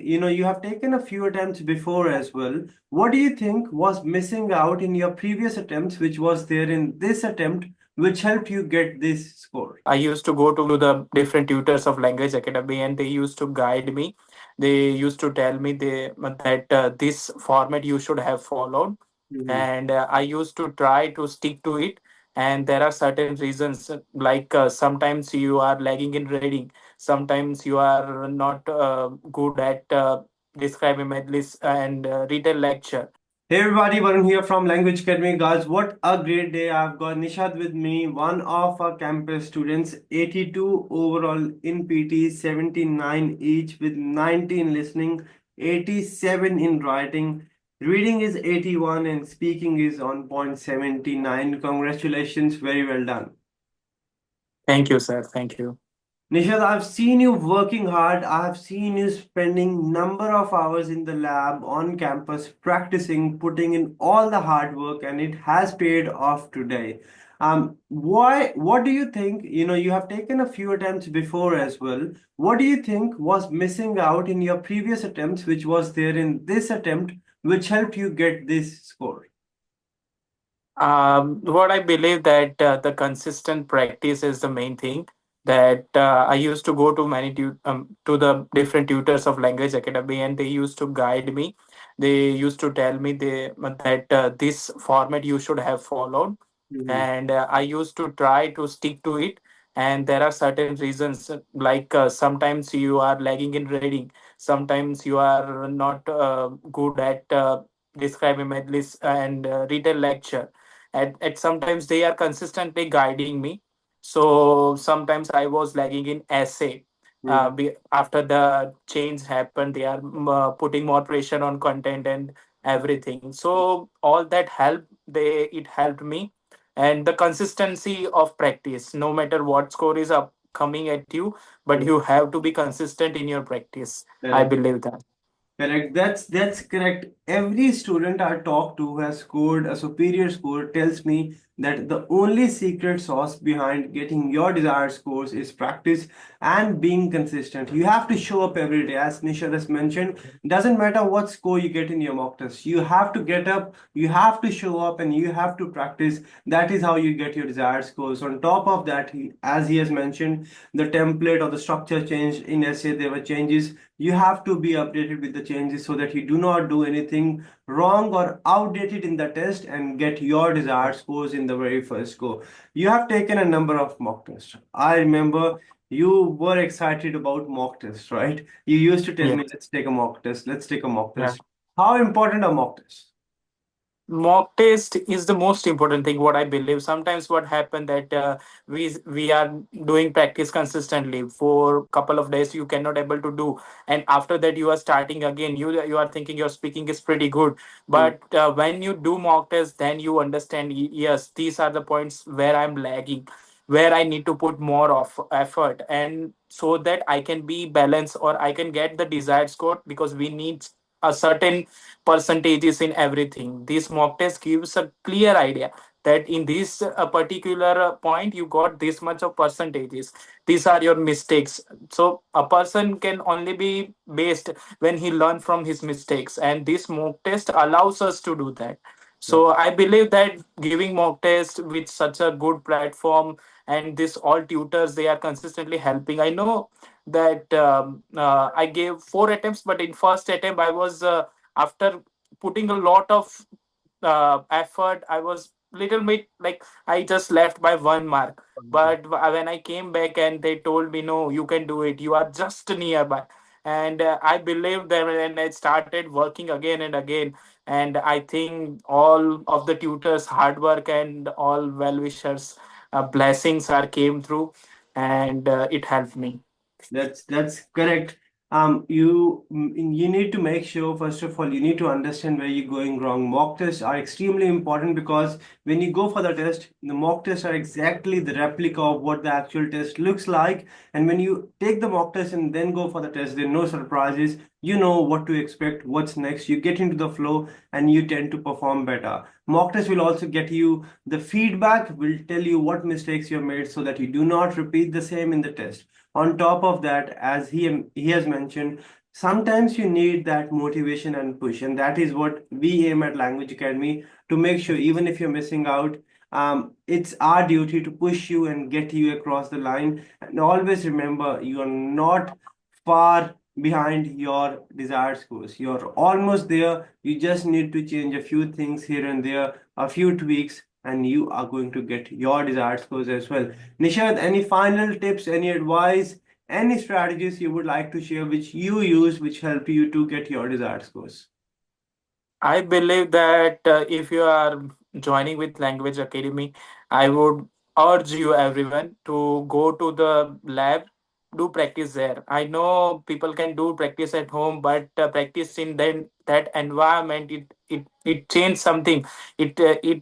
You have taken a few attempts before as well. What do you think was missing out in your previous attempts, which was there in this attempt, which helped you get this score? I used to go to the different tutors of language academy, and they used to guide me. They used to tell me that this format you should have followed, Mhm. and I used to try to stick to it. And there are certain reasons, like sometimes you are lagging in reading, sometimes you are not good at describing medleys and retail lecture. Hey everybody, Varun here from Language Academy. Guys, what a great day. I've got Nishad with me, one of our campus students, 82 overall in PT, 79 each with 19 listening, 87 in writing. Reading is 81 and speaking is on point 79. Congratulations, very well done. Thank you, sir. Thank you. Nishad, I've seen you working hard. I've seen you spending number of hours in the lab on campus practicing, putting in all the hard work, and it has paid off today. What do you think? You have taken a few attempts before as well. What do you think was missing out in your previous attempts, which was there in this attempt, which helped you get this score? What I believe that the consistent practice is the main thing. That I used to go to to the different tutors of language academy, and they used to guide me. They used to tell me that this format you should have followed, Mhm. and I used to try to stick to it. And there are certain reasons, like sometimes you are lagging in reading, sometimes you are not good at describing medleys and retail lecture. At sometimes they are consistently guiding me. So sometimes I was lagging in essay. After the change happened, they are putting more pressure on content and everything. So all that helped. It helped me, and the consistency of practice. No matter what score is up coming at you, but Mhm. you have to be consistent in your practice. I Correct. believe that. Correct. That's correct. Every student I talk to who has scored a superior score tells me that the only secret sauce behind getting your desired scores is practice and being consistent. You have to show up every day, as Nisha has mentioned. Doesn't matter what score you get in your mock test. You have to get up, you have to show up, and you have to practice. That is how you get your desired scores. On top of that, as he has mentioned, the template or the structure changed in essay. There were changes. You have to be updated with the changes so that you do not do anything wrong or outdated in the test and get your desired scores in the very first go. You have taken a number of mock tests. I remember you were excited about mock tests, right? You used to tell Yeah. me, let's take a mock test, let's take a mock test. How important are mock tests? Mock test is the most important thing, what I believe. Sometimes what happen that we are doing practice consistently for couple of days, you cannot able to do, and after that you are starting again, you are thinking your speaking is pretty good. Hmm. But when you do mock test, then you understand, yes, these are the points where I'm lagging, where I need to put more of effort, and so that I can be balanced or I can get the desired score, because we need a certain percentages in everything. This mock test gives a clear idea that in this particular point you got this much of percentages. These are your mistakes. So a person can only be based when he learn from his mistakes, and this mock test allows us to do that. So I believe that giving mock test with such a good platform, and this all tutors, they are consistently helping. I know that I gave 4 attempts, but in first attempt I was after putting a lot of effort, I was little bit like I just left by 1 mark. But when I came back and they told me, no, you can do it, you are just nearby. And I believed them, and I started working again and again. And I think all of the tutors hard work and all well wishers blessings are came through, and it helped me. That's correct. You need to make sure, first of all, you need to understand where you're going wrong. Mock tests are extremely important because when you go for the test, the mock tests are exactly the replica of what the actual test looks like. And when you take the mock test and then go for the test, there are no surprises. You know what to expect, what's next. You get into the flow and you tend to perform better. Mock test will also get you the feedback, will tell you what mistakes you have made so that you do not repeat the same in the test. On top of that, as he has mentioned, sometimes you need that motivation and push, and that is what we aim at Language Academy, to make sure even if you're missing out, it's our duty to push you and get you across the line. And always remember, you are not far behind your desired scores. You're almost there. You just need to change a few things here and there, a few tweaks, and you are going to get your desired scores as well. Nishad, any final tips, any advice, any strategies you would like to share which you use which help you to get your desired scores? I believe that if you are joining with Language Academy, I would urge you everyone to go to the lab, do practice there. I know people can do practice at home, but practice in that environment, it change something. It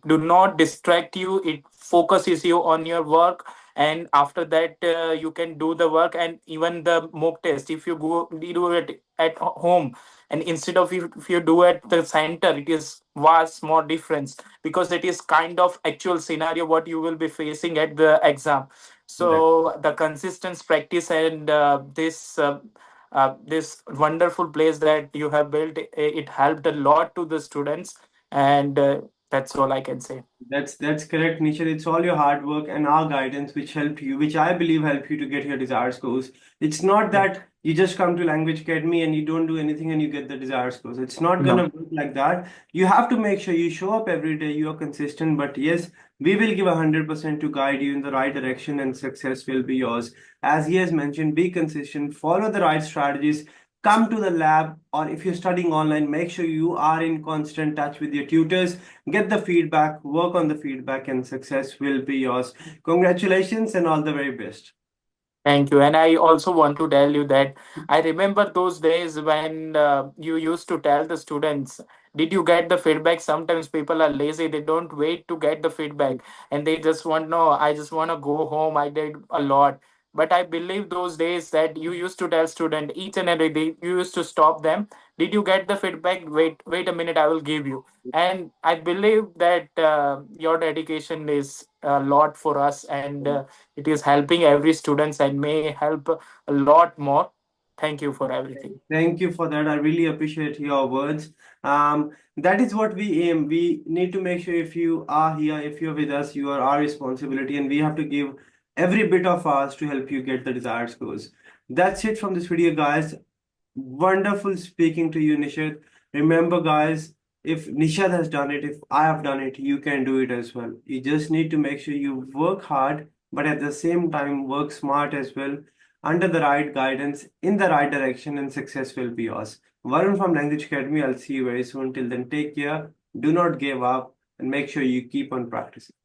do not distract you. It focuses you on your work, and after that you can do the work. And even the mock test, if you go you do it at home, and instead of if you do at the center, it is vast more difference, because it is kind of actual scenario what you will be facing at the exam. Correct. So the consistent practice and this wonderful place that you have built, it helped a lot to the students. And that's all I can say. That's correct, Nishad. It's all your hard work and our guidance which helped you, which I believe helped you to get your desired scores. It's not Yeah. that you just come to Language Academy and you don't do anything and you get the desired scores. It's not No. gonna work like that. You have to make sure you show up every day, you are consistent. But yes, we will give 100% to guide you in the right direction, and success will be yours. As he has mentioned, be consistent, follow the right strategies, come to the lab, or if you're studying online, make sure you are in constant touch with your tutors, get the feedback, work on the feedback, and success will be yours. Congratulations and all the very best. Thank you. And I also want to tell you that I remember those days when you used to tell the students, did you get the feedback? Sometimes people are lazy. They don't wait to get the feedback, and they just want, no, I just want to go home. I did a lot. But I believe those days that you used to tell student each and every day, you used to stop them. Did you get the feedback? Wait a minute, I will give you. And I believe that your dedication is a lot for us, and it is helping every students and may help a lot more. Thank you for everything. Thank you for that. I really appreciate your words. That is what we aim. We need to make sure if you are here, if you're with us, you are our responsibility, and we have to give every bit of ours to help you get the desired scores. That's it from this video, guys. Wonderful speaking to you, Nishad. Remember, guys, if Nishad has done it, if I have done it, you can do it as well. You just need to make sure you work hard, but at the same time, work smart as well, under the right guidance, in the right direction, and success will be yours. Varun from Language Academy, I'll see you very soon. Till then, take care, do not give up, and make sure you keep on practicing.